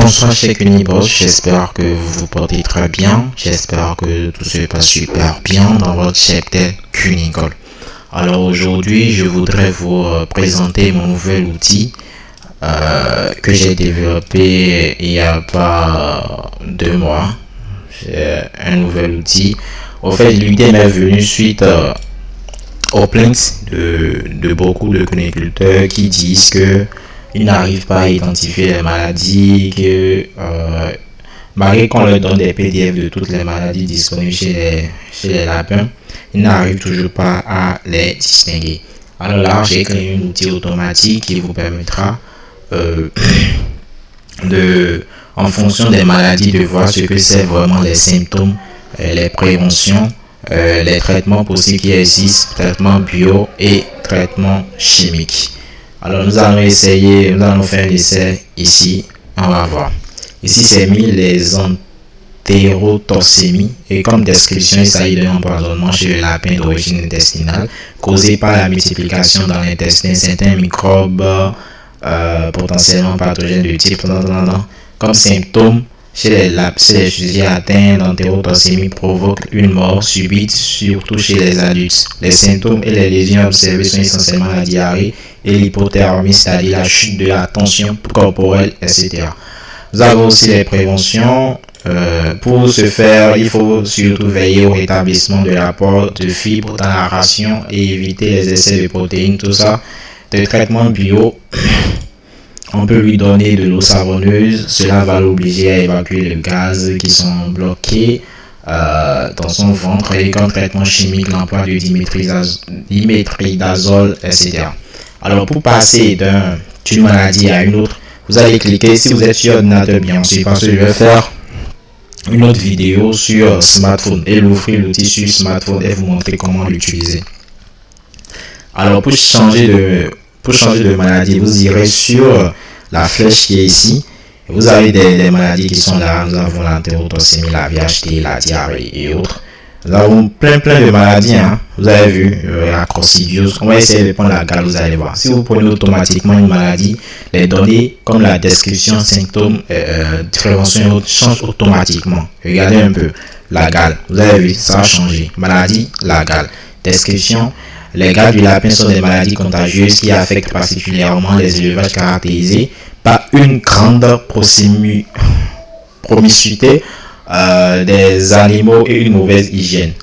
Bonsoir chers Unibos, j'espère que vous vous portez très bien, j'espère que tout se passe super bien dans votre cheptel Cunicole. Alors aujourd'hui, je voudrais vous présenter mon nouvel outil que j'ai développé il n'y a pas 2 mois. C'est un nouvel outil. En fait, l'idée m'est venue suite aux plaintes de beaucoup de coniculteurs qui disent que ils n'arrivent pas à identifier les maladies, que malgré qu'on leur donne des PDF de toutes les maladies disponibles chez les lapins, ils n'arrivent toujours pas à les distinguer. Alors là, j'ai créé un outil automatique qui vous permettra en fonction des maladies, de voir ce que c'est vraiment les symptômes, les préventions, les traitements possibles qui existent, traitements bio et traitements chimiques. Alors nous allons faire l'essai ici, on va voir. Ici c'est mis les entérotoxémies et comme description il s'agit d'un empoisonnement chez le lapin d'origine intestinale causé par la multiplication dans l'intestin certains microbes potentiellement pathogènes de type comme symptôme chez les fusils atteints d'entérotoxémie provoquent une mort subite, surtout chez les adultes. Les symptômes et les lésions observées sont essentiellement la diarrhée et l'hypothermie, c'est-à-dire la chute de la tension corporelle, etc. Nous avons aussi les préventions. Pour ce faire, il faut surtout veiller au rétablissement de l'apport de fibres dans la ration et éviter les excès de protéines, tout ça. De traitement bio. On peut lui donner de l'eau savonneuse, cela va l'obliger à évacuer les gaz qui sont bloqués dans son ventre et comme traitement chimique, l'emploi du dimétridazole, etc. Alors pour passer d'une maladie à une autre, vous allez cliquer, si vous êtes sur ordinateur bien sûr, parce que je vais faire une autre vidéo sur smartphone et l'ouvrir l'outil sur smartphone et vous montrer comment l'utiliser. Alors pour changer de maladie, vous irez sur la flèche qui est ici. Vous avez des maladies qui sont là. Nous avons l'entérotoxémie, la VHT, la diarrhée et autres. Nous avons plein de maladies. Vous avez vu la coccidiose. On va essayer de prendre la gale, vous allez voir. Si vous prenez automatiquement une maladie, les données comme la description, symptômes, prévention et autres changent automatiquement. Regardez un peu la gale. Vous avez vu, ça a changé. Maladie, la gale. Description. Les gales du lapin sont des maladies contagieuses qui affectent particulièrement les élevages caractérisés par une grande promiscuité des animaux et une mauvaise hygiène.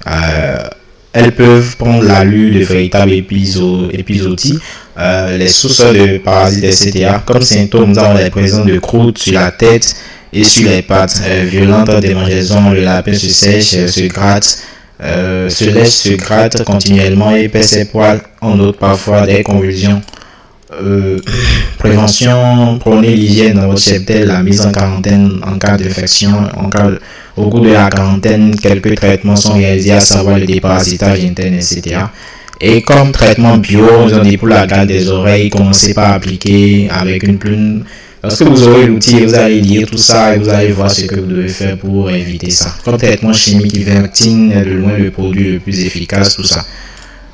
Elles peuvent prendre l'allure de véritables épizooties, les sources de parasites, etc. Comme symptômes, nous avons la présence de croûtes sur la tête et sur les pattes, violentes démangeaisons, le lapin se sèche, se gratte, se lèche, se gratte continuellement et perd ses poils, en outre parfois des convulsions. Prévention, prenez l'hygiène dans votre cheptel, la mise en quarantaine en cas d'infection. Au cours de la quarantaine, quelques traitements sont réalisés, à savoir le déparasitage interne, etc. Et comme traitement bio, vous en avez pour la gale des oreilles, commencez par appliquer avec une plume. Lorsque vous aurez l'outil, vous allez lire tout ça et vous allez voir ce que vous devez faire pour éviter ça. Comme traitement chimique, Ivermectine est de loin le produit le plus efficace, tout ça.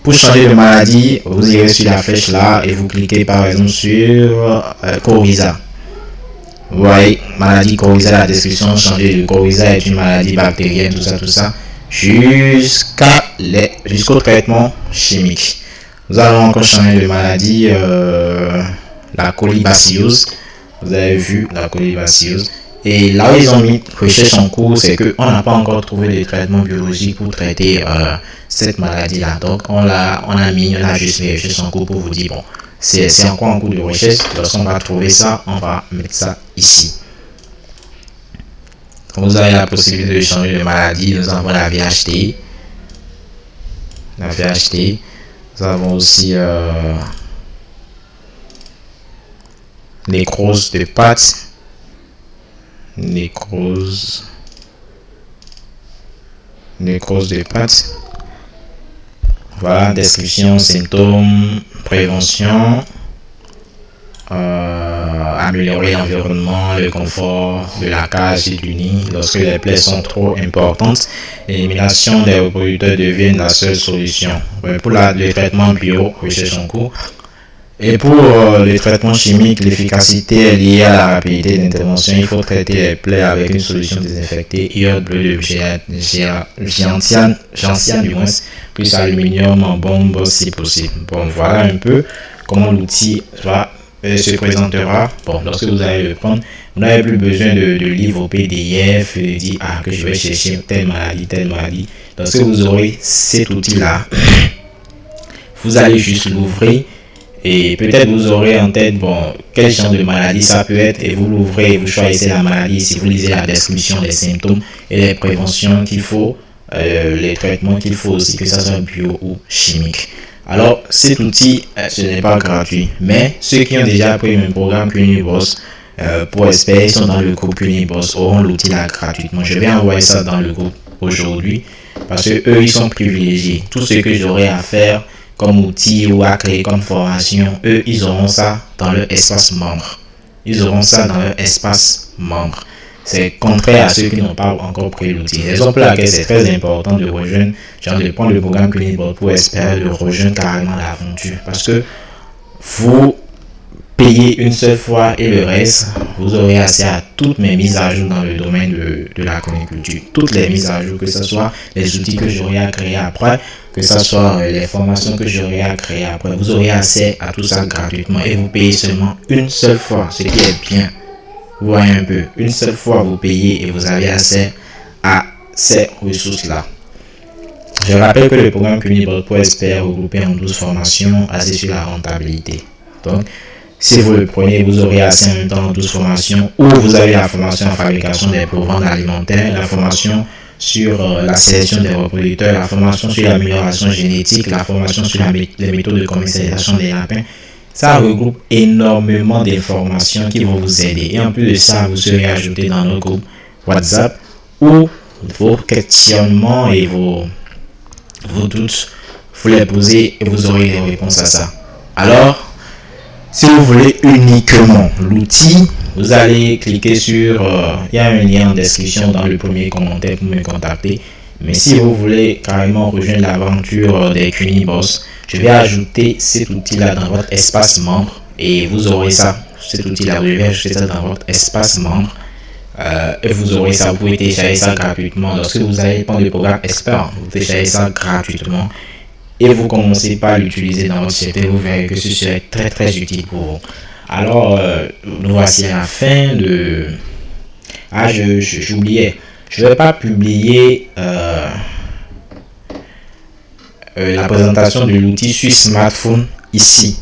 Pour changer de maladie, vous irez sur la flèche là et vous cliquez par exemple sur Coryza. Vous voyez, maladie Coryza, la description, changer de Coryza est une maladie bactérienne, tout ça, jusqu'au traitement chimique. Nous allons encore changer de maladie, la colibacillose. Vous avez vu la colibacillose. Et là où ils ont mis recherche en cours, c'est qu'on n'a pas encore trouvé de traitement biologique pour traiter cette maladie-là. Donc on a juste les recherches en cours pour vous dire, bon, c'est encore en cours de recherche. Lorsqu'on va trouver ça, on va mettre ça ici. Vous avez la possibilité de changer de maladie. Nous avons la VHT. Nous avons aussi nécrose de pattes, nécrose de pattes. Voilà, description, symptômes, prévention, améliorer l'environnement, le confort de la cage et du nid lorsque les plaies sont trop importantes. L'élimination des reproducteurs devient la seule solution. Pour le traitement bio, recherche en cours. Et pour les traitements chimiques, l'efficacité est liée à la rapidité d'intervention. Il faut traiter les plaies avec une solution désinfectée, iode bleu de gentiane du moins, plus aluminium en bombe si possible. Bon, voilà un peu comment l'outil se présentera. Bon, lorsque vous allez le prendre, vous n'avez plus besoin de lire vos PDF et de dire que je vais chercher telle maladie. Lorsque vous aurez cet outil-là, vous allez juste l'ouvrir. Et peut-être vous aurez en tête, quel genre de maladie ça peut être, et vous l'ouvrez, vous choisissez la maladie, si vous lisez la description des symptômes et les préventions qu'il faut, les traitements qu'il faut aussi, que ça soit bio ou chimique. Alors, cet outil, ce n'est pas gratuit, mais ceux qui ont déjà pris un programme Cuniboss pour experts, sont dans le groupe Cuniboss, auront l'outil là gratuitement. Je vais envoyer ça dans le groupe aujourd'hui, parce que eux, ils sont privilégiés. Tout ce que j'aurai à faire comme outil ou à créer comme formation, eux, ils auront ça dans leur espace membre. C'est contraire à ceux qui n'ont pas encore pris l'outil. Raison pour laquelle c'est très important de rejoindre, de prendre le programme Cuniboss pour espérer de rejoindre carrément l'aventure. Parce que vous payez une seule fois et le reste, vous aurez accès à toutes mes mises à jour dans le domaine de la coniculture. Toutes les mises à jour, que ce soit les outils que j'aurai à créer après, que ce soit les formations que j'aurai à créer après, vous aurez accès à tout ça gratuitement et vous payez seulement une seule fois, ce qui est bien. Vous voyez un peu, une seule fois vous payez et vous avez accès à ces ressources-là. Je rappelle que le programme Cuniboss pour experts regroupé en 12 formations basées sur la rentabilité. Donc, si vous le prenez, vous aurez accès en même temps à 12 formations où vous avez la formation en fabrication des proviants alimentaires, la formation sur la sélection des reproducteurs, la formation sur l'amélioration génétique, la formation sur les méthodes de commercialisation des lapins. Ça regroupe énormément d'informations qui vont vous aider. Et en plus de ça, vous serez ajouté dans notre groupe WhatsApp où vos questionnements et vos doutes, vous les posez et vous aurez les réponses à ça. Alors, si vous voulez uniquement l'outil, vous allez cliquer sur, il y a un lien en description dans le premier commentaire pour me contacter. Mais si vous voulez carrément rejoindre l'aventure des Cuniboss, je vais ajouter cet outil-là dans votre espace membre et vous aurez ça. Cet outil-là, je vais ajouter ça dans votre espace membre et vous aurez ça. Vous pouvez télécharger ça gratuitement. Lorsque vous allez prendre le programme expert, vous téléchargez ça gratuitement. Et vous commencez par l'utiliser dans votre société, vous verrez que ce serait très très utile pour vous. Alors, nous voici à la fin de... j'oubliais. Je ne vais pas publier la présentation de l'outil sur smartphone ici,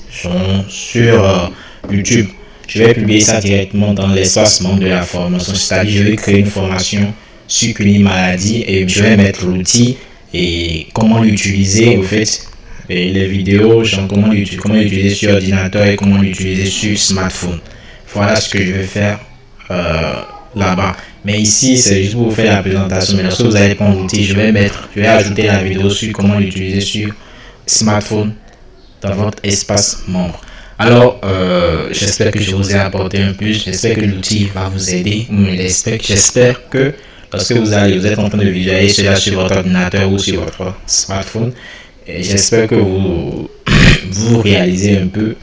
sur YouTube. Je vais publier ça directement dans l'espace membre de la formation. C'est-à-dire, je vais créer une formation sur Cuni Maladie et je vais mettre l'outil et comment l'utiliser, au fait, et les vidéos, genre comment l'utiliser sur ordinateur et comment l'utiliser sur smartphone. Voilà ce que je vais faire là-bas. Mais ici, c'est juste pour vous faire la présentation. Mais lorsque vous allez prendre l'outil, je vais ajouter la vidéo sur comment l'utiliser sur smartphone dans votre espace membre. Alors, j'espère que je vous ai apporté un plus. J'espère que l'outil va vous aider. J'espère que lorsque vous êtes en train de visualiser cela sur votre ordinateur ou sur votre smartphone, et j'espère que vous réalisez un peu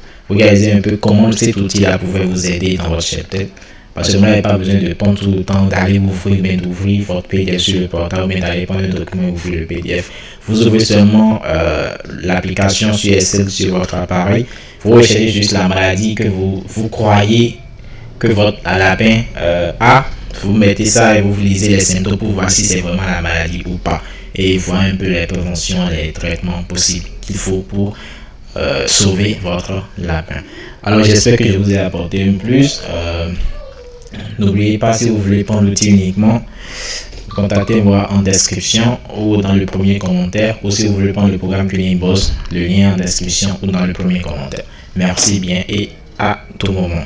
comment cet outil-là pouvait vous aider dans votre chef-tête. Parce que vous n'avez pas besoin de prendre tout le temps d'aller d'ouvrir votre PDF sur le portable, mais d'aller prendre un document et ouvrir le PDF. Vous ouvrez seulement l'application sur Excel sur votre appareil. Vous recherchez juste la maladie que vous croyez que votre lapin a. Vous mettez ça et vous lisez les symptômes pour voir si c'est vraiment la maladie ou pas. Et voir un peu les préventions, les traitements possibles qu'il faut pour sauver votre lapin. Alors j'espère que je vous ai apporté un plus. N'oubliez pas, si vous voulez prendre l'outil uniquement, contactez-moi en description ou dans le premier commentaire. Ou si vous voulez prendre le programme Cuniboss, le lien en description ou dans le premier commentaire. Merci bien et à tout moment.